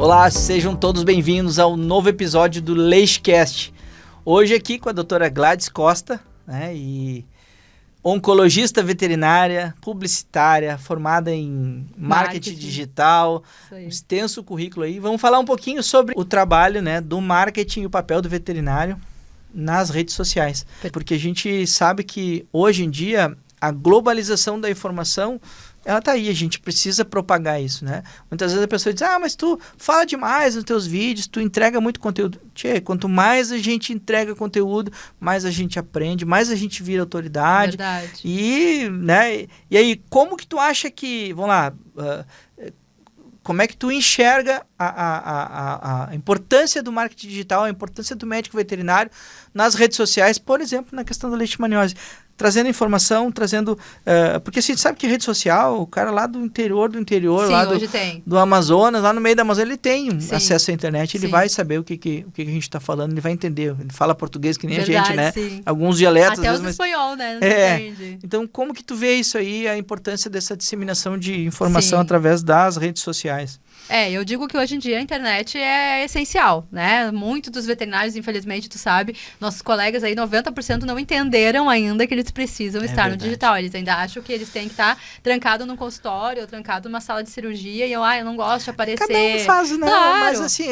Olá, sejam todos bem-vindos ao novo episódio do Leishcast. Hoje aqui com a doutora Gladys Costa, né, e oncologista veterinária, publicitária, formada em marketing digital, extenso currículo aí. Vamos falar um pouquinho sobre o trabalho, né, do marketing e o papel do veterinário nas redes sociais. Porque a gente sabe que hoje em dia a globalização da informação, ela tá aí, a gente precisa propagar isso, né? Muitas vezes a pessoa diz, mas tu fala demais nos teus vídeos, tu entrega muito conteúdo. Tchê, quanto mais a gente entrega conteúdo, mais a gente aprende, mais a gente vira autoridade. Verdade. E aí, como que tu acha que, vamos lá, como é que tu enxerga a importância do marketing digital, a importância do médico veterinário nas redes sociais, por exemplo, na questão da leishmaniose? Trazendo informação, porque a gente sabe que rede social, o cara lá do interior, sim, lá do Amazonas, lá no meio da Amazônia, ele tem acesso à internet, ele vai saber o que a gente está falando, ele vai entender. Ele fala português que nem a gente, né? Sim. Alguns dialetos. Até às vezes, espanhol, né? Não entende. Então, como que tu vê isso aí, a importância dessa disseminação de informação através das redes sociais? Eu digo que hoje em dia a internet é essencial, né? Muitos dos veterinários, infelizmente, tu sabe, nossos colegas aí, 90% não entenderam ainda que eles precisam estar no digital. Eles ainda acham que eles têm que estar trancado num consultório ou trancado numa sala de cirurgia e eu não gosto de aparecer. Cada um faz, né? Claro, mas assim,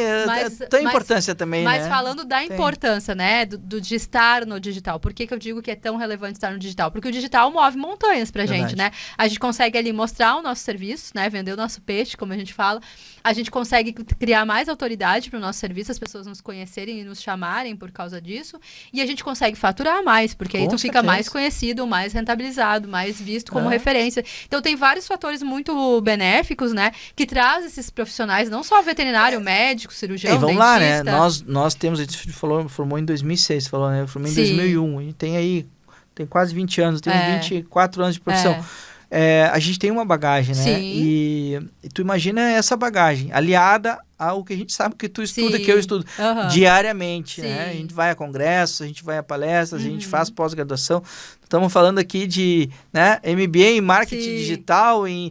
tem importância também, mas né? Mas falando da importância, né, de estar no digital. Por que eu digo que é tão relevante estar no digital? Porque o digital move montanhas pra gente, né? A gente consegue ali mostrar o nosso serviço, né? Vender o nosso peixe, como a gente fala. A gente consegue criar mais autoridade para o nosso serviço, as pessoas nos conhecerem e nos chamarem por causa disso. E a gente consegue faturar mais, porque aí tu fica mais conhecido, mais rentabilizado, mais visto como referência. Então tem vários fatores muito benéficos, né? Que traz esses profissionais, não só veterinário, médico, cirurgião, vamos dentista. Lá, né? Nós temos, a gente formou em 2006, você falou, né? Eu formei em 2001. A gente tem quase 20 anos, temos 24 anos de profissão. A gente tem uma bagagem, né? Sim. E tu imagina essa bagagem aliada ao que a gente sabe que tu estuda, que eu estudo diariamente, né? A gente vai a congressos, a gente vai a palestras, a gente faz pós-graduação. Estamos falando aqui de MBA em marketing digital, em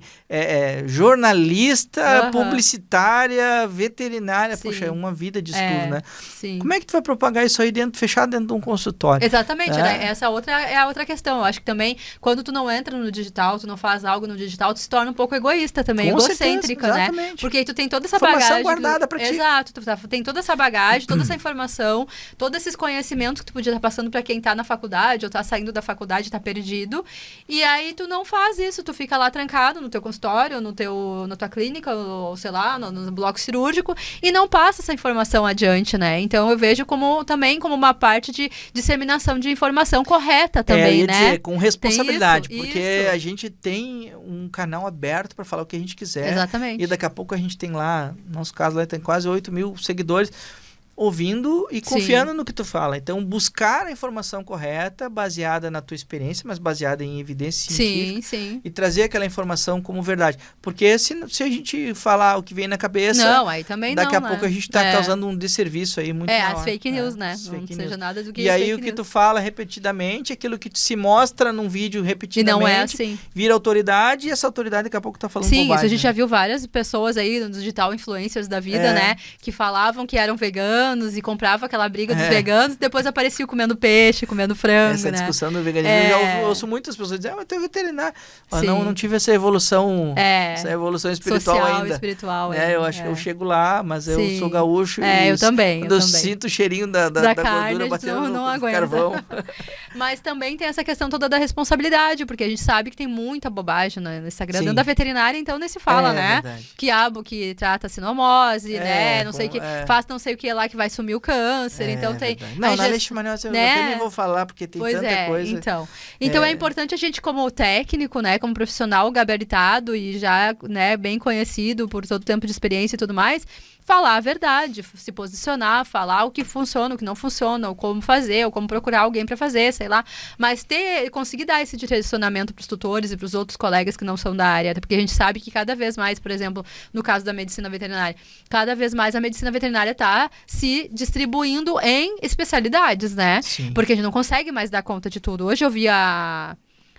jornalista, publicitária, veterinária. Poxa, é uma vida de estudo, né? Sim. Como é que tu vai propagar isso aí fechado dentro de um consultório? Exatamente, né? Essa é a outra questão. Eu acho que também, quando tu não entra no digital, tu não faz algo no digital, tu se torna um pouco egoísta também, egocêntrica, né? Porque aí tu tem toda essa bagagem guardada pra ti. Exato, tem toda essa bagagem, toda essa informação, todos esses conhecimentos que tu podia estar passando pra quem tá na faculdade ou tá saindo da faculdade, tá perdido. E aí tu não faz isso, tu fica lá trancado no teu consultório, na tua clínica, ou sei lá, no bloco cirúrgico, e não passa essa informação adiante, né? Então eu vejo também como uma parte de disseminação de informação correta também, ia né? dizer, com responsabilidade, isso, porque a gente tem um canal aberto para falar o que a gente quiser. Exatamente. E daqui a pouco a gente tem lá, no nosso caso lá tem quase 8 mil seguidores ouvindo e confiando no que tu fala. Então, buscar a informação correta, baseada na tua experiência, mas baseada em evidência científica. E trazer aquela informação como verdade. Porque se a gente falar o que vem na cabeça... Não, aí também daqui não, a pouco a gente está causando um desserviço aí muito maior. As fake news, né? Não seja nada do que E aí o que tu fala repetidamente, aquilo que tu se mostra num vídeo repetidamente, e não é assim. Vira autoridade e essa autoridade daqui a pouco tá falando bobagem. Isso a gente já viu várias pessoas aí no digital, influencers da vida, né? Que falavam que eram veganos e comprava aquela briga dos veganos e depois apareciam comendo peixe, comendo frango, essa discussão do veganismo, eu já ouço muitas pessoas dizendo, mas tu é veterinário. Não tive essa evolução espiritual social, ainda. Espiritual, eu acho que eu chego lá, mas eu sou gaúcho e eu também. Quando eu sinto o cheirinho da gordura batendo no carvão. Mas também tem essa questão toda da responsabilidade, porque a gente sabe que tem muita bobagem no Instagram dentro da veterinária, então nem se fala, né? Verdade. Quiabo que trata sinomose, né? Não sei o que, faz não sei o que lá que vai sumir o câncer, então tem... Não, na leishmaniose eu nem vou falar, porque tem tanta coisa. Então é importante a gente, como técnico, né, como profissional gabaritado e já, né, bem conhecido por todo o tempo de experiência e tudo mais, falar a verdade, se posicionar, falar o que funciona, o que não funciona, ou como fazer, ou como procurar alguém para fazer, sei lá. Mas conseguir dar esse direcionamento para os tutores e para os outros colegas que não são da área, porque a gente sabe que cada vez mais, por exemplo, no caso da medicina veterinária, cada vez mais a medicina veterinária está se distribuindo em especialidades, né? Sim. Porque a gente não consegue mais dar conta de tudo. Hoje eu vi a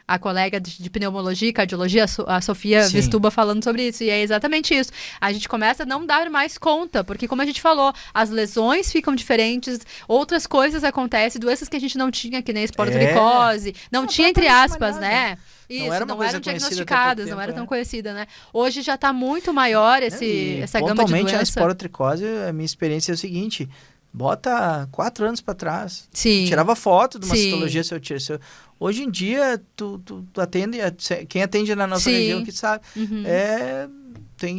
a colega de pneumologia e cardiologia, a Sofia Vistuba, falando sobre isso. E é exatamente isso. A gente começa a não dar mais conta, porque como a gente falou, as lesões ficam diferentes, outras coisas acontecem, doenças que a gente não tinha, que nem esporotricose, não tinha entre aspas, né? Isso, não eram diagnosticadas, não era tão conhecida, né? Hoje já está muito maior essa gama de doença. A esporotricose, a minha experiência é o seguinte, bota 4 anos para trás. Sim. Tirava foto de uma citologia, hoje em dia, tu atende, quem atende na nossa região que sabe,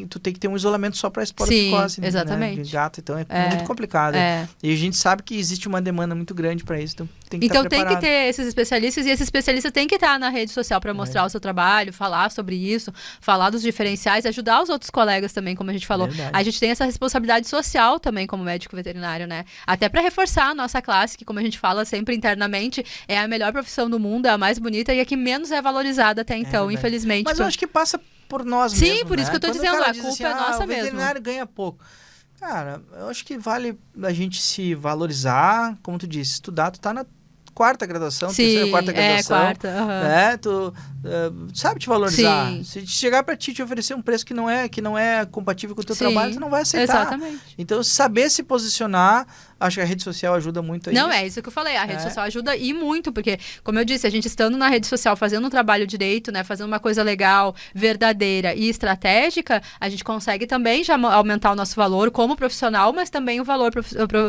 tu tem que ter um isolamento só para esporotricose, exatamente. Né, de gato, então é muito complicado. E a gente sabe que existe uma demanda muito grande para isso, então tem que estar preparado. Tem que ter esses especialistas, e esses especialistas têm que estar na rede social para mostrar o seu trabalho, falar sobre isso, falar dos diferenciais, ajudar os outros colegas também, como a gente falou. Verdade. A gente tem essa responsabilidade social também como médico veterinário, né? Até para reforçar a nossa classe, que como a gente fala sempre internamente, é a melhor profissão do mundo, é a mais bonita e a que menos é valorizada até então, infelizmente. Mas eu acho que passa por nós mesmos. Sim, por isso que eu tô dizendo, a culpa é nossa mesmo. O veterinário ganha pouco. Cara, eu acho que vale a gente se valorizar, como tu disse, estudar, tu tá na 4ª graduação, terceira, 4ª graduação. Né? Tu sabe te valorizar. Sim. Se chegar para ti e te oferecer um preço que não é compatível com o teu trabalho, tu não vai aceitar. Exatamente. Então, saber se posicionar, acho que a rede social ajuda muito a isso. Não, é isso que eu falei. A rede social ajuda e muito, porque, como eu disse, a gente estando na rede social, fazendo um trabalho direito, né, fazendo uma coisa legal, verdadeira e estratégica, a gente consegue também já aumentar o nosso valor como profissional, mas também o valor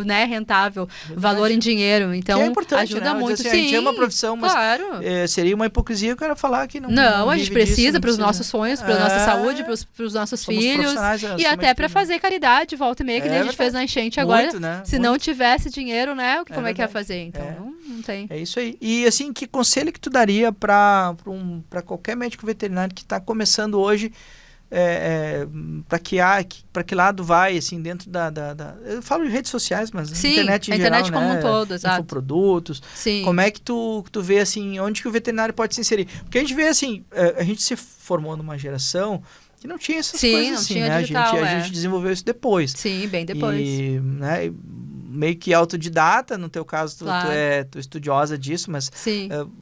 né, rentável, verdade. Valor em dinheiro. Então, que é importante, ajuda né? muito. Assim, a gente ama a profissão, mas seria uma hipocrisia o cara falar que não a gente precisa para os nossos sonhos, para a nossa saúde, para os nossos filhos e até para fazer caridade, volta e meia, que nem a gente fez na enchente agora. Muito, né? Se não tivesse dinheiro, né? Como é que ia fazer? Então, não tem. É isso aí. E, assim, que conselho que tu daria para qualquer médico veterinário que está começando hoje, para que lado vai, assim, dentro da eu falo de redes sociais, mas internet em geral, internet como um todo, exato. Infoprodutos. Sim. Como é que tu vê, assim, onde que o veterinário pode se inserir? Porque a gente vê, assim, a gente se formou numa geração que não tinha essas coisas, não assim, tinha né? Digital, a gente desenvolveu isso depois. Sim, bem depois. E, né, meio que autodidata, no teu caso, tu é estudiosa disso, mas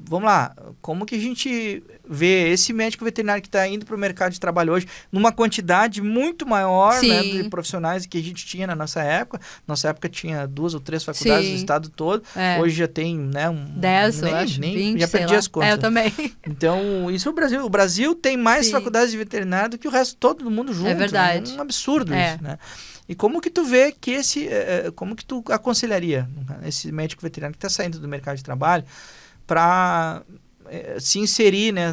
vamos lá, como que a gente vê esse médico veterinário que está indo para o mercado de trabalho hoje, numa quantidade muito maior, né, de profissionais que a gente tinha na nossa época. Nossa época tinha 2 ou 3 faculdades no estado todo, hoje já tem, né, 10, eu acho, 20, já perdi as contas. Eu também. Então, isso é o Brasil tem mais faculdades de veterinário do que o resto, todo mundo junto. É verdade. É um absurdo isso, né? E como que tu vê que como que tu aconselharia esse médico veterinário que está saindo do mercado de trabalho para se inserir, né,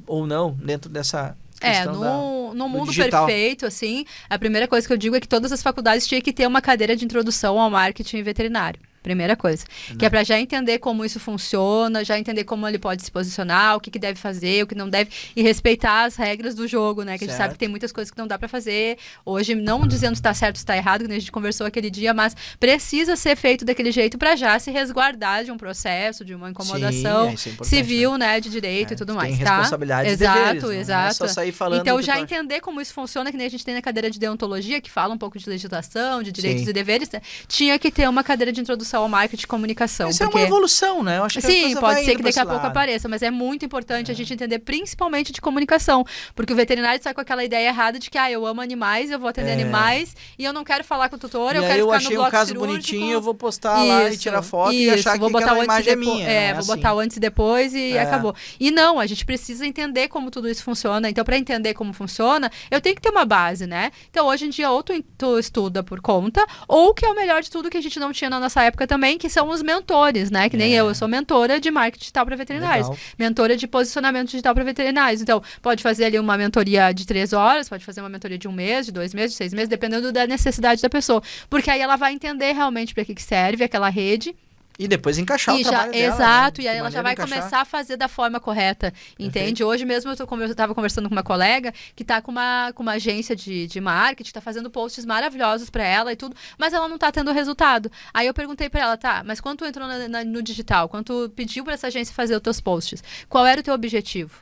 ou não, dentro dessa questão no mundo digital. Perfeito, assim, a primeira coisa que eu digo é que todas as faculdades tinham que ter uma cadeira de introdução ao marketing veterinário. Primeira coisa. Que é para já entender como isso funciona, já entender como ele pode se posicionar, o que deve fazer, o que não deve, e respeitar as regras do jogo, né? Que a gente sabe que tem muitas coisas que não dá para fazer. Hoje, não dizendo se está certo ou se está errado, que a gente conversou aquele dia, mas precisa ser feito daquele jeito para já se resguardar de um processo, de uma incomodação civil, né? De direito e tudo mais, tem tá? responsabilidade e deveres, né? Não é só sair falando. Então, já entender como isso funciona, que nem a gente tem na cadeira de deontologia, que fala um pouco de legislação, de direitos e deveres, né? Tinha que ter uma cadeira de introdução ao marketing e comunicação. Isso é uma evolução, né? Eu acho que sim, pode ser que daqui a pouco apareça, mas é muito importante a gente entender principalmente de comunicação, porque o veterinário sai com aquela ideia errada de que eu amo animais, eu vou atender animais e eu não quero falar com o tutor, eu quero ficar no bloco cirúrgico. Eu achei um caso bonitinho, eu vou postar lá e tirar foto e achar que aquela imagem é minha. Vou botar o antes e depois e acabou. E não, a gente precisa entender como tudo isso funciona. Então, para entender como funciona, eu tenho que ter uma base, né? Então, hoje em dia, ou tu estuda por conta, ou que é o melhor de tudo que a gente não tinha na nossa época também, que são os mentores, né? Que nem eu sou mentora de marketing digital para veterinários. Legal. Mentora de posicionamento digital para veterinários. Então, pode fazer ali uma mentoria de 3 horas, pode fazer uma mentoria de 1 mês, de 2 meses, de 6 meses, dependendo da necessidade da pessoa. Porque aí ela vai entender realmente para que serve aquela rede. E depois encaixar o trabalho dela. Exato, né? E aí ela já vai começar a fazer da forma correta, entende? Hoje mesmo eu estava conversando com uma colega que está com uma agência de marketing, está fazendo posts maravilhosos para ela e tudo, mas ela não está tendo resultado. Aí eu perguntei para ela, mas quando tu entrou no digital, quando tu pediu para essa agência fazer os teus posts, qual era o teu objetivo?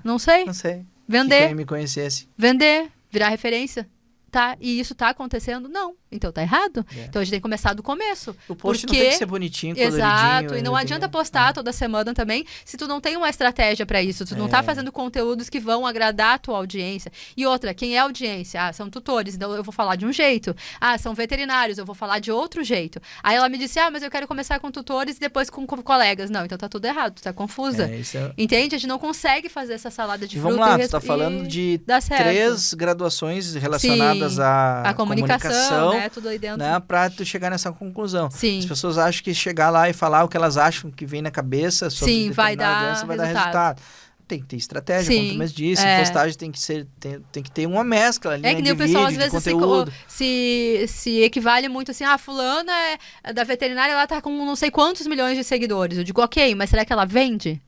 Não sei. Não sei. Vender. Que quem me conhecesse. Vender, virar referência. E isso está acontecendo? Não. então tá errado. É. Então a gente tem que começar do começo. O post porque... não tem que ser bonitinho, coloridinho. Exato, e não adianta postar toda semana também se tu não tem uma estratégia para isso, tu não tá fazendo conteúdos que vão agradar a tua audiência. E outra, quem é audiência? Ah, são tutores, então eu vou falar de um jeito. Ah, são veterinários, eu vou falar de outro jeito. Aí ela me disse, mas eu quero começar com tutores e depois com colegas. Não, então tá tudo errado, tu tá confusa. Entende? A gente não consegue fazer essa salada de fruta. Vamos lá, tu tá falando de 3 graduações relacionadas à comunicação, né? Tudo aí dentro. Né? Pra tu chegar nessa conclusão. Sim. As pessoas acham que chegar lá e falar o que elas acham que vem na cabeça sobre vai dar resultado. Tem que ter estratégia, como tu mesmo disse. Postagem tem que ter uma mescla ali, que nem o pessoal às vezes se equivale muito assim, fulana é da veterinária, ela tá com não sei quantos milhões de seguidores. Eu digo, ok, mas será que ela vende?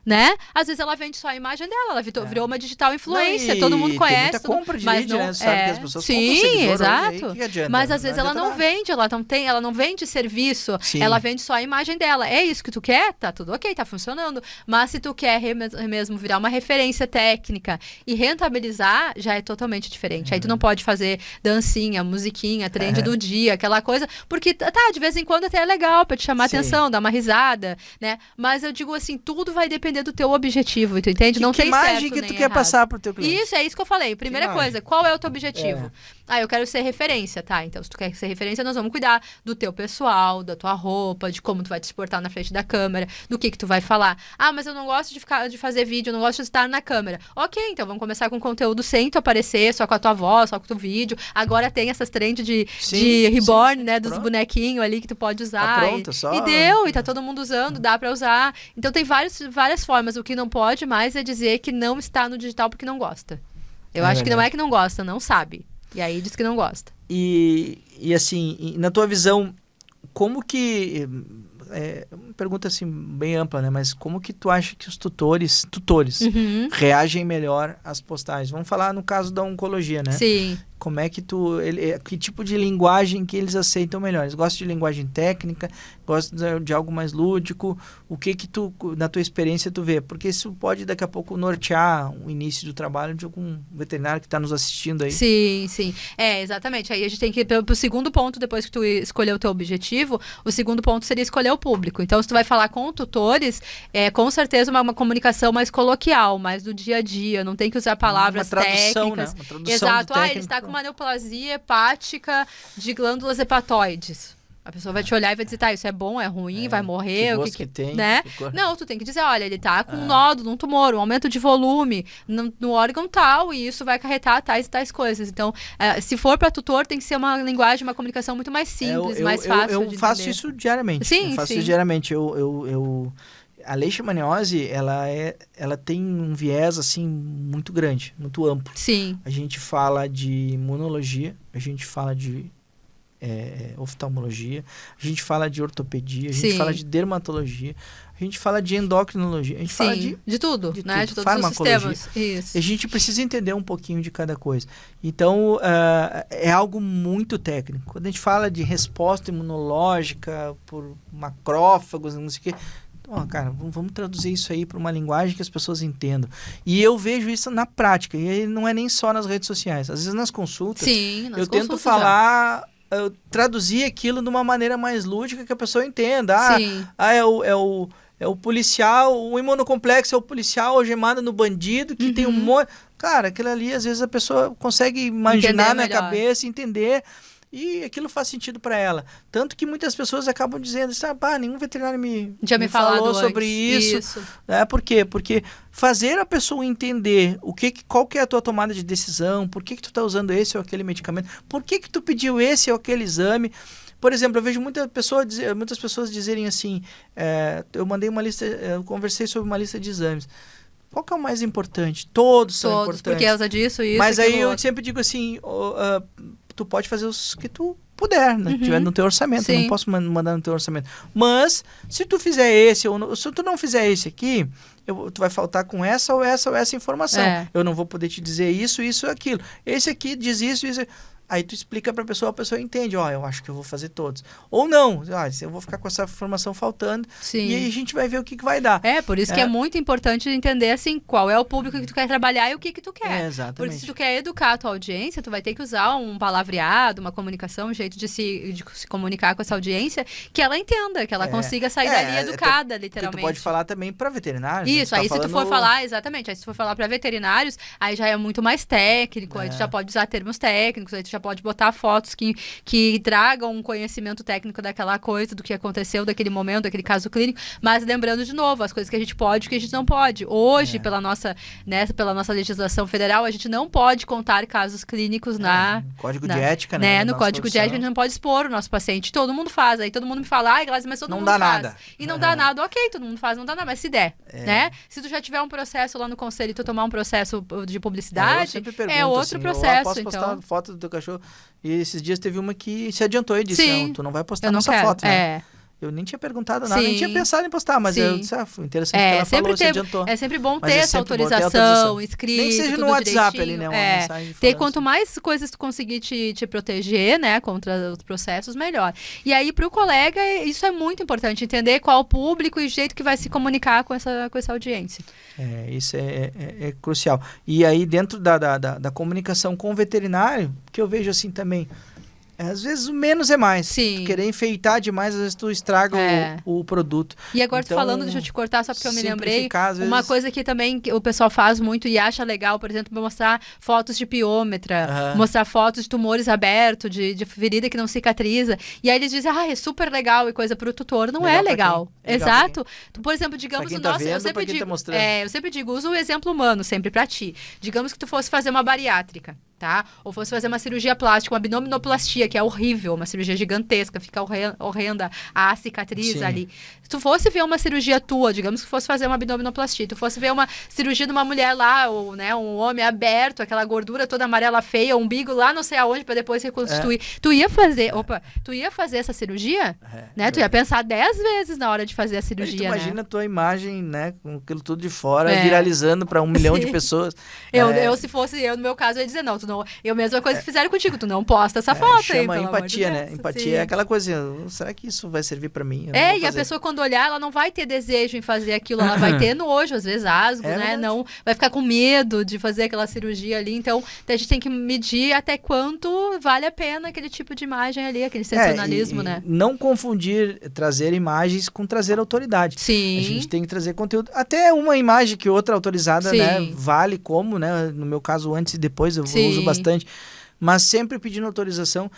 Né? Às vezes ela vende só a imagem dela, ela virou uma digital influencer, todo mundo conhece. Tem muita compra de mas lead, não, né? Sabe que as pessoas compram seguidor exato. Hoje, aí, que adianta? Mas às vezes ela não vende, ela não vende serviço, ela vende só a imagem dela. É isso que tu quer? Tá tudo ok, tá funcionando. Mas se tu quer mesmo virar uma referência técnica e rentabilizar, já é totalmente diferente. Aí tu não pode fazer dancinha, musiquinha, trend do dia, aquela coisa, porque de vez em quando até é legal pra te chamar atenção, dar uma risada, né? Mas eu digo assim, tudo vai depender do teu objetivo, tu entende? Não tem certo nem imagem que tu quer passar pro teu cliente? Isso, é isso que eu falei. Primeira coisa, qual é o teu objetivo? Eu quero ser referência, tá? Então, se tu quer ser referência, nós vamos cuidar do teu pessoal, da tua roupa, de como tu vai te exportar na frente da câmera, do que tu vai falar. Mas eu não gosto de fazer vídeo, eu não gosto de estar na câmera. Ok, então vamos começar com conteúdo sem tu aparecer, só com a tua voz, só com o teu vídeo. Agora tem essas trends de reborn, né? Dos bonequinhos ali que tu pode usar. E tá todo mundo usando, dá pra usar. Então tem várias formas. O que não pode mais é dizer que não está no digital porque não gosta. Eu acho que não é que não gosta, não sabe. E aí diz que não gosta. E assim, na tua visão, como que... uma pergunta assim bem ampla, né? Mas como que tu acha que os tutores reagem melhor às postagens? Vamos falar no caso da oncologia, né? Sim. Como é que que tipo de linguagem que eles aceitam melhor? Eles gostam de linguagem técnica? Gostam de algo mais lúdico? O que tu, na tua experiência, tu vê? Porque isso pode, daqui a pouco, nortear o início do trabalho de algum veterinário que está nos assistindo aí. Sim. Exatamente. Aí a gente tem que ir pro segundo ponto, depois que tu escolher o teu objetivo, o segundo ponto seria escolher o público. Então, se tu vai falar com tutores, com certeza uma comunicação mais coloquial, mais do dia a dia, não tem que usar palavras técnicas. Né? Uma tradução. Exato. Ele está com uma neoplasia hepática de glândulas hepatoides. A pessoa vai te olhar e vai dizer, isso é bom, é ruim, vai morrer, o que tem, né? Não, tu tem que dizer, olha, ele tá com um nódulo, um tumor, um aumento de volume no órgão tal, e isso vai acarretar tais e tais coisas. Então, se for para tutor, tem que ser uma linguagem, uma comunicação muito mais simples, mais fácil de entender. Eu faço isso diariamente. Sim, eu faço isso diariamente. A leishmaniose, ela tem um viés, assim, muito grande, muito amplo. Sim. A gente fala de imunologia, a gente fala de oftalmologia, a gente fala de ortopedia, a gente fala de dermatologia, a gente fala de endocrinologia, a gente fala de tudo, né? De todos farmacologia. Os sistemas. Isso. A gente precisa entender um pouquinho de cada coisa. Então, é algo muito técnico. Quando a gente fala de resposta imunológica por macrófagos, não sei o quê, cara, vamos traduzir isso aí para uma linguagem que as pessoas entendam. E eu vejo isso na prática, e aí não é nem só nas redes sociais. Às vezes nas consultas, eu tento falar... traduzir aquilo de uma maneira mais lúdica que a pessoa entenda. É o policial, o imunocomplexo é o policial algemado no bandido que tem um monte... Cara, aquilo ali, às vezes a pessoa consegue imaginar na cabeça, entender, e aquilo faz sentido para ela. Tanto que muitas pessoas acabam dizendo, nenhum veterinário me falou sobre isso. Por quê? Porque fazer a pessoa entender qual que é a tua tomada de decisão, por que tu tá usando esse ou aquele medicamento, por que tu pediu esse ou aquele exame. Por exemplo, eu vejo muitas pessoas dizerem assim, eu mandei uma lista, eu conversei sobre uma lista de exames. Qual que é o mais importante? Todos são importantes. Por causa disso, isso, mas aí eu sempre digo assim, tu pode fazer os que tu puder, né? Tiver no teu orçamento. Eu não posso mandar no teu orçamento. Mas, se tu fizer esse, ou se tu não fizer esse aqui, tu vai faltar com essa ou essa informação. Eu não vou poder te dizer isso, isso e aquilo. Esse aqui diz isso, isso. Aí tu explica para a pessoa entende, eu acho que eu vou fazer todos. Ou não, eu vou ficar com essa informação faltando. Sim. E aí a gente vai ver o que vai dar. Por isso que é muito importante entender, assim, qual é o público que tu quer trabalhar e o que tu quer. Exatamente. Porque se tu quer educar a tua audiência, tu vai ter que usar um palavreado, uma comunicação, um jeito de se comunicar com essa audiência, que ela entenda, que ela consiga sair dali educada, literalmente. Tu pode falar também para veterinários. Isso, aí se tu for falar, exatamente, aí se tu for falar para veterinários, aí já é muito mais técnico, aí tu já pode usar termos técnicos, aí tu já pode botar fotos que tragam um conhecimento técnico daquela coisa, do que aconteceu, daquele momento, daquele caso clínico, mas lembrando de novo, as coisas que a gente pode e o que a gente não pode. Hoje, pela nossa legislação federal, a gente não pode contar casos clínicos Código de ética, né? No código de ética, a gente não pode expor o nosso paciente. Todo mundo faz, aí todo mundo me fala, Gladys, mas todo mundo faz. Não dá nada. E não dá nada, ok, todo mundo faz, não dá nada, mas se der, né? Se tu já tiver um processo lá no conselho e tu tomar um processo de publicidade, é outro processo. Eu posso postar foto do teu cachorro. E esses dias teve uma que se adiantou e disse, tu não vai postar nossa foto, né? Eu nem tinha perguntado nada, nem tinha pensado em postar, mas eu disse, foi interessante que ela falou, se adiantou. É sempre bom ter essa autorização escrita, nem que seja no WhatsApp ali, né? Uma mensagem ter quanto mais coisas tu conseguir te proteger, né, contra os processos, melhor. E aí, pro colega, isso é muito importante, entender qual o público e o jeito que vai se comunicar com essa audiência. Isso é crucial. E aí, dentro da comunicação com o veterinário, que eu vejo assim também, às vezes o menos é mais. Sim. Tu querer enfeitar demais, às vezes tu estraga o produto. E agora tu falando, deixa eu te cortar só porque eu me lembrei. Uma coisa que também o pessoal faz muito e acha legal, por exemplo, mostrar fotos de piômetra, mostrar fotos de tumores abertos, de ferida que não cicatriza. E aí eles dizem, é super legal e coisa pro tutor. Não é legal. Exato. Tu, por exemplo, digamos o nosso. Eu sempre digo, usa o exemplo humano sempre pra ti. Digamos que tu fosse fazer uma bariátrica. Tá? Ou fosse fazer uma cirurgia plástica, uma abdominoplastia, que é horrível, uma cirurgia gigantesca, fica horrenda a cicatriz ali. Se tu fosse ver uma cirurgia tua, digamos que fosse fazer uma abdominoplastia, tu fosse ver uma cirurgia de uma mulher lá, ou né, um homem aberto, aquela gordura toda amarela feia, umbigo lá não sei aonde, para depois reconstituir. Tu ia fazer essa cirurgia? Né? Tu ia pensar 10 vezes na hora de fazer a cirurgia, imagina a tua imagem, né, com aquilo tudo de fora, viralizando para 1 milhão de pessoas. Se fosse eu, no meu caso, eu ia dizer, não, eu mesma coisa que fizeram contigo, tu não posta essa foto chama aí, empatia, né? Empatia é aquela coisa, será que isso vai servir pra mim? E a pessoa quando olhar, ela não vai ter desejo em fazer aquilo, ela vai ter nojo, às vezes asco, né? Não, vai ficar com medo de fazer aquela cirurgia ali, então a gente tem que medir até quanto vale a pena aquele tipo de imagem ali, aquele sensacionalismo, né? Não confundir trazer imagens com trazer autoridade. Sim. A gente tem que trazer conteúdo, até uma imagem que outra autorizada, né? Vale como, né? No meu caso, antes e depois, eu uso bastante, mas sempre pedindo autorização,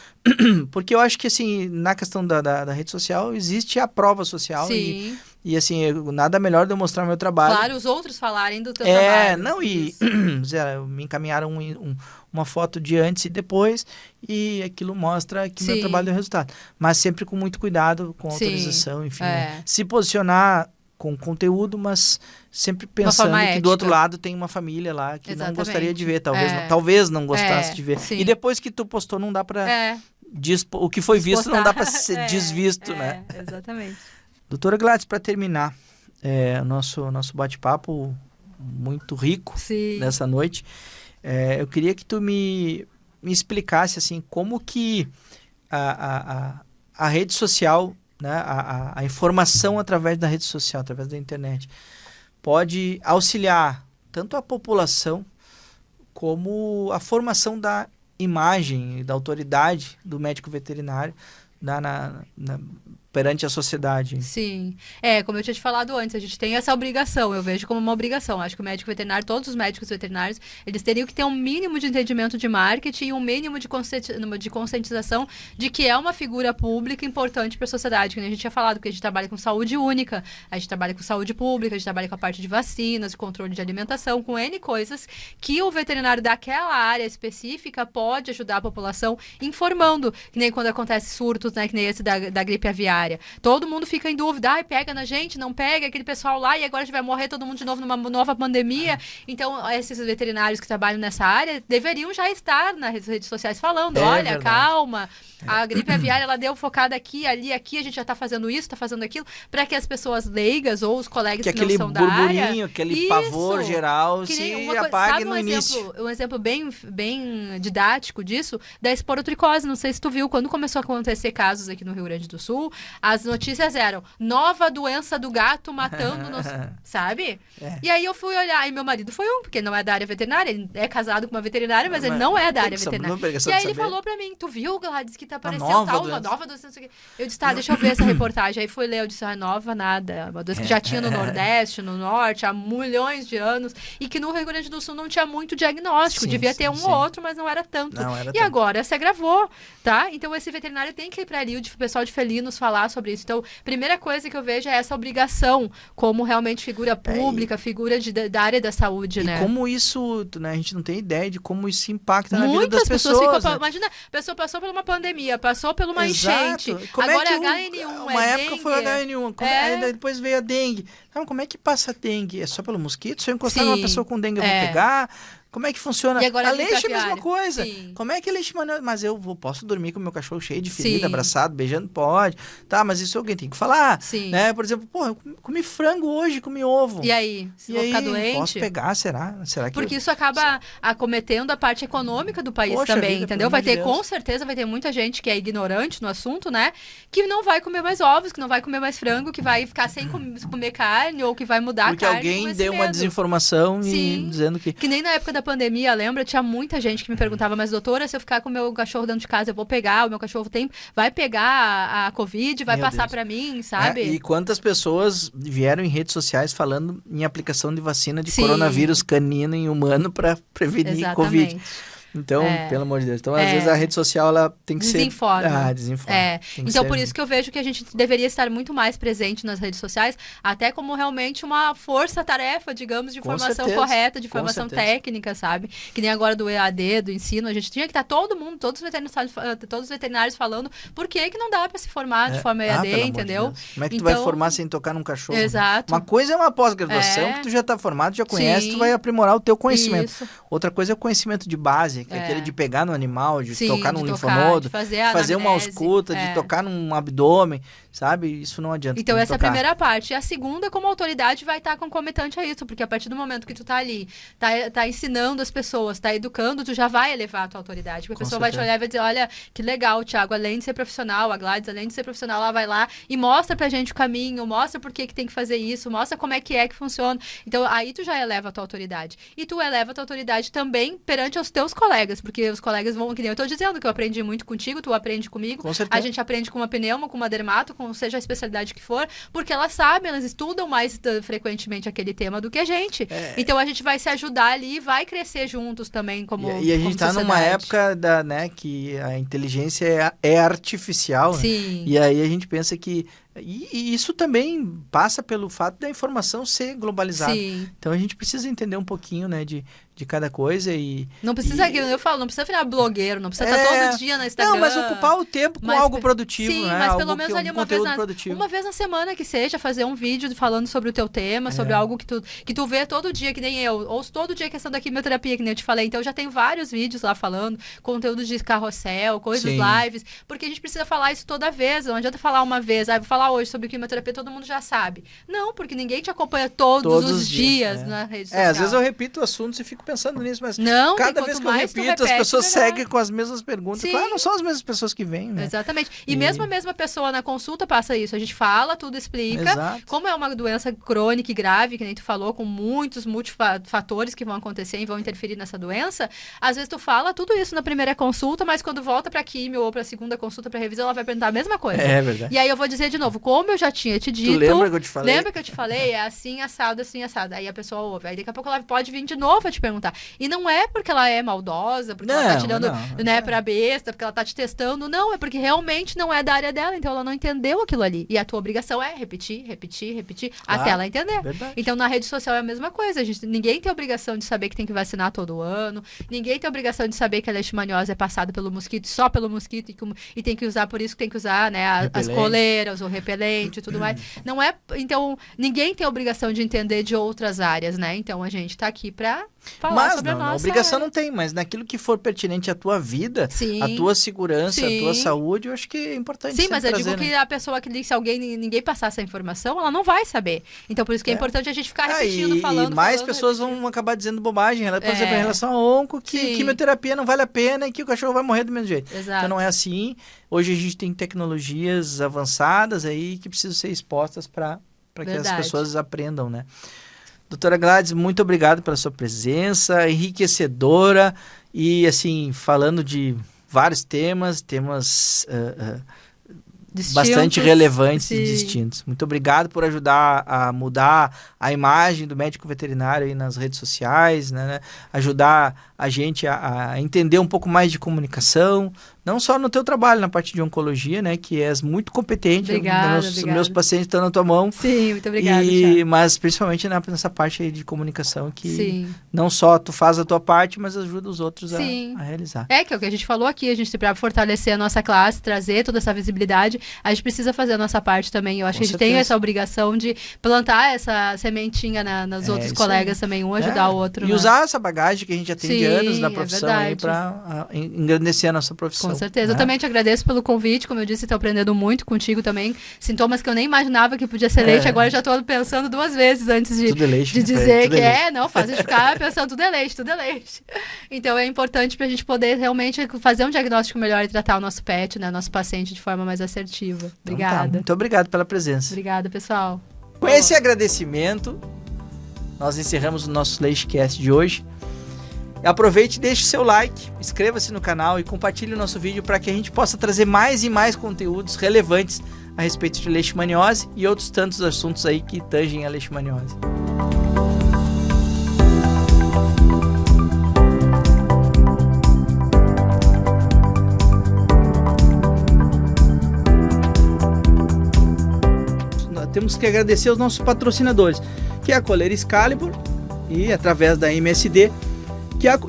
porque eu acho que, assim, na questão da rede social, existe a prova social. Sim. E assim, nada melhor de eu mostrar meu trabalho. Claro, os outros falarem do teu trabalho. Me encaminharam uma foto de antes e depois, e aquilo mostra que meu trabalho deu resultado. Mas sempre com muito cuidado, com autorização, enfim. Né? Se posicionar com conteúdo, mas sempre pensando que do outro lado tem uma família lá que não gostaria de ver, talvez não gostasse de ver. Sim. E depois que tu postou, não dá pra... o que foi visto não dá pra ser desvisto, né? Exatamente. Doutora Gladys, para terminar, nosso bate-papo muito rico nessa noite, eu queria que tu me explicasse assim, como que a rede social, né, a informação através da rede social, através da internet, pode auxiliar tanto a população como a formação da imagem e da autoridade do médico veterinário perante a sociedade. Sim. Como eu tinha te falado antes, a gente tem essa obrigação, eu vejo como uma obrigação. Acho que o médico veterinário, todos os médicos veterinários, eles teriam que ter um mínimo de entendimento de marketing e um mínimo de conscientização de que é uma figura pública importante para a sociedade, que a gente tinha falado, porque a gente trabalha com saúde única, a gente trabalha com saúde pública, a gente trabalha com a parte de vacinas, de controle de alimentação, com N coisas que o veterinário daquela área específica pode ajudar a população informando, que nem quando acontece surtos, né, que nem esse da gripe aviária. área. Todo mundo fica em dúvida, pega na gente, não pega, aquele pessoal lá, e agora a gente vai morrer todo mundo de novo numa nova pandemia. Então, esses veterinários que trabalham nessa área deveriam já estar nas redes sociais falando, olha, verdade. calma, a gripe aviária, ela deu focada aqui, ali, aqui, a gente já tá fazendo isso, tá fazendo aquilo, para que as pessoas leigas ou os colegas que não são da área... aquele pavor geral se apague no início. Um exemplo bem didático disso, da esporotricose. Não sei se tu viu, quando começou a acontecer casos aqui no Rio Grande do Sul, as notícias eram, nova doença do gato matando, sabe? E aí eu fui olhar, e meu marido foi porque ele não é da área veterinária, ele é casado com uma veterinária, mas ele não é da área veterinária. E aí ele falou pra mim, tu viu, Gladys, que tá aparecendo uma nova doença, não sei o quê. Eu disse, deixa eu ver essa reportagem. Aí fui ler, eu disse, nova nada, uma doença que já tinha no Nordeste, no Norte, há milhões de anos, e que no Rio Grande do Sul não tinha muito diagnóstico, devia ter um ou outro, mas não era tanto. Agora se agravou, tá? Então esse veterinário tem que ir para ali, o pessoal de felinos falar sobre isso. Então, primeira coisa que eu vejo é essa obrigação, como realmente figura pública, figura da área da saúde, né? E como isso, né, a gente não tem ideia de como isso impacta na vida das pessoas. Imagina, a pessoa passou por uma pandemia, passou por uma enchente, agora HN1, uma época foi HN1, aí depois veio a dengue. Não, como é que passa a dengue? É só pelo mosquito? Se eu encostar numa pessoa com dengue, eu vou pegar? Como é que funciona? E agora a leixa é a mesma coisa. Sim. Como é que a leixa... Mas eu posso dormir com o meu cachorro cheio de ferida, abraçado, beijando? Pode. Tá, mas isso alguém tem que falar. Sim. Né? Por exemplo, eu comi frango hoje, comi ovo. E aí? Se vou ficar doente? Posso pegar? Será que... Porque isso acaba acometendo a parte econômica do país também, vida, entendeu? Com certeza, vai ter muita gente que é ignorante no assunto, né? Que não vai comer mais ovos, que não vai comer mais frango, que vai ficar sem comer carne, ou que vai mudar a carne. Porque alguém deu uma desinformação e dizendo que... Que nem na época da pandemia, lembra? Tinha muita gente que me perguntava, mas doutora, se eu ficar com o meu cachorro dentro de casa, eu vou pegar, o meu cachorro vai pegar a Covid, vai passar pra mim, sabe? E quantas pessoas vieram em redes sociais falando em aplicação de vacina de coronavírus canino em humano para prevenir Covid. Então, pelo amor de Deus. Então, às vezes, a rede social, ela tem que desinforma. Desinforma. Então, por isso que eu vejo que a gente deveria estar muito mais presente nas redes sociais, até como realmente uma força-tarefa, digamos, de informação correta, de informação técnica, sabe? Que nem agora do EAD, do ensino, a gente tinha que estar todos os veterinários falando por que não dá para se formar de forma EAD, entendeu? Como é que tu vai formar sem tocar num cachorro? Exato. Uma coisa é uma pós-graduação, que tu já está formado, já conhece, tu vai aprimorar o teu conhecimento. Isso. Outra coisa é o conhecimento de base, que é aquele de pegar no animal, de tocar num linfonodo, de fazer uma ausculta, de tocar num abdômen, sabe? Isso não adianta. Então, essa é a primeira parte. E a segunda, como autoridade, vai estar concomitante a isso, porque a partir do momento que tu tá ali, tá ensinando as pessoas, tá educando, tu já vai elevar a tua autoridade. Porque a pessoa vai te olhar e vai dizer, olha, que legal, Thiago, além de ser profissional, a Gladys, além de ser profissional, ela vai lá e mostra pra gente o caminho, mostra por que tem que fazer isso, mostra como é que funciona. Então, aí tu já eleva a tua autoridade. E tu eleva a tua autoridade também perante os teus colegas, porque os colegas vão, que nem eu tô dizendo, que eu aprendi muito contigo, tu aprende comigo, a gente aprende com uma pneuma, com uma dermato, com seja a especialidade que for, porque elas sabem, elas estudam mais frequentemente aquele tema do que a gente. Então a gente vai se ajudar ali e vai crescer juntos também como E a gente tá numa época que a inteligência é artificial. Sim. Né? E aí a gente pensa que E isso também passa pelo fato da informação ser globalizada. Sim. Então a gente precisa entender um pouquinho, né, de cada coisa e... Não precisa, eu falo, não precisa virar blogueiro, não precisa estar todo dia no Instagram. Não, mas ocupar o tempo com algo produtivo, sim, né? mas pelo menos ali uma vez na semana que seja, fazer um vídeo falando sobre o teu tema, sobre algo que tu vê todo dia, que nem eu. Ouço todo dia a questão da quimioterapia, que nem eu te falei. Então eu já tenho vários vídeos lá falando, conteúdo de carrossel, coisas, lives, porque a gente precisa falar isso toda vez. Não adianta falar uma vez, vou falar hoje sobre quimioterapia, todo mundo já sabe. Não, porque ninguém te acompanha todos os dias na rede social. Às vezes eu repito assuntos e fico pensando nisso, mas não, cada vez que eu repito, as pessoas seguem com as mesmas perguntas. Sim. Claro, não são as mesmas pessoas que vêm, né? Exatamente. E mesmo a mesma pessoa na consulta passa isso. A gente fala, tudo explica. Exato. Como é uma doença crônica e grave, que nem tu falou, com muitos multifatores que vão acontecer e vão interferir nessa doença, às vezes tu fala tudo isso na primeira consulta, mas quando volta pra químio ou pra segunda consulta, pra revisão, ela vai perguntar a mesma coisa. É verdade. E aí eu vou dizer de novo, novo, como eu já tinha te dito. Tu lembra que eu te falei? Lembra que eu te falei? É assim, assado, assim, assado. Aí a pessoa ouve. Aí daqui a pouco ela pode vir de novo a te perguntar. E não é porque ela é maldosa, porque ela tá te dando, né, pra besta, porque ela tá te testando. Não, é porque realmente não é da área dela, então ela não entendeu aquilo ali. E a tua obrigação é repetir, até ela entender. Verdade. Então na rede social é a mesma coisa. Ninguém tem obrigação de saber que tem que vacinar todo ano. Ninguém tem obrigação de saber que a leishmaniose é passada pelo mosquito, só pelo mosquito, e tem que usar, por isso que tem que usar, né, as coleiras, o repelente e tudo mais. Não é, então, ninguém tem obrigação de entender de outras áreas, né? Então a gente tá aqui pra falar sobre a nossa... obrigação não tem, mas naquilo que for pertinente à tua vida, Sim. à tua segurança, Sim. à tua saúde, eu acho que é importante. Sim, mas eu trazer, digo que a pessoa que se ninguém passar essa informação, ela não vai saber. Então por isso que é importante a gente ficar repetindo, falando. E mais falando, pessoas vão acabar dizendo bobagem. Por exemplo, em relação ao onco, que quimioterapia não vale a pena e que o cachorro vai morrer do mesmo jeito. Exato. Então não é assim. Hoje a gente tem tecnologias avançadas aí que precisam ser expostas para que as pessoas aprendam, né? Doutora Gladys, muito obrigado pela sua presença, enriquecedora e, assim, falando de vários temas bastante relevantes e distintos. Muito obrigado por ajudar a mudar a imagem do médico veterinário aí nas redes sociais, né? Ajudar a gente a entender um pouco mais de comunicação, não só no teu trabalho, na parte de oncologia, né? Que és muito competente. Obrigada, meus pacientes estão na tua mão. Sim, muito obrigada. Mas principalmente nessa parte aí de comunicação que Sim. não só tu faz a tua parte, mas ajuda os outros a realizar. Que é o que a gente falou aqui, a gente para fortalecer a nossa classe, trazer toda essa visibilidade, a gente precisa fazer a nossa parte também. Eu acho que a gente tem essa obrigação de plantar essa sementinha nos outros colegas também, um ajudar o outro. E usar essa bagagem que a gente já tem de anos na profissão aí para engrandecer a nossa profissão. Com certeza. Eu também te agradeço pelo convite, como eu disse, estou aprendendo muito contigo também. Sintomas que eu nem imaginava que podia ser leite, agora eu já estou pensando 2 vezes antes de dizer que não, faz a gente ficar pensando tudo é leite. Então é importante para a gente poder realmente fazer um diagnóstico melhor e tratar o nosso pet, né, nosso paciente de forma mais assertiva. Obrigada. Então muito obrigado pela presença. Obrigada, pessoal. Com esse agradecimento, nós encerramos o nosso LeishCast de hoje. Aproveite e deixe seu like, inscreva-se no canal e compartilhe o nosso vídeo para que a gente possa trazer mais e mais conteúdos relevantes a respeito de leishmaniose e outros tantos assuntos aí que tangem a leishmaniose. Nós temos que agradecer aos nossos patrocinadores, que é a coleira Excalibur e através da MSD.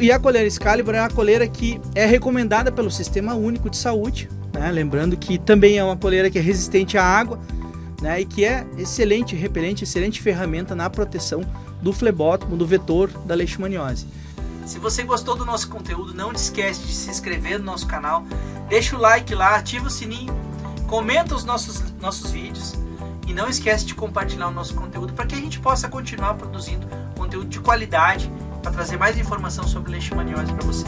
E a coleira Excalibur é a coleira que é recomendada pelo Sistema Único de Saúde, né? Lembrando que também é uma coleira que é resistente à água, né? E que é excelente repelente, excelente ferramenta na proteção do flebótomo, do vetor da leishmaniose. Se você gostou do nosso conteúdo, não esquece de se inscrever no nosso canal, deixa o like lá, ativa o sininho, comenta os nossos vídeos e não esquece de compartilhar o nosso conteúdo para que a gente possa continuar produzindo conteúdo de qualidade para trazer mais informação sobre leishmaniose para você.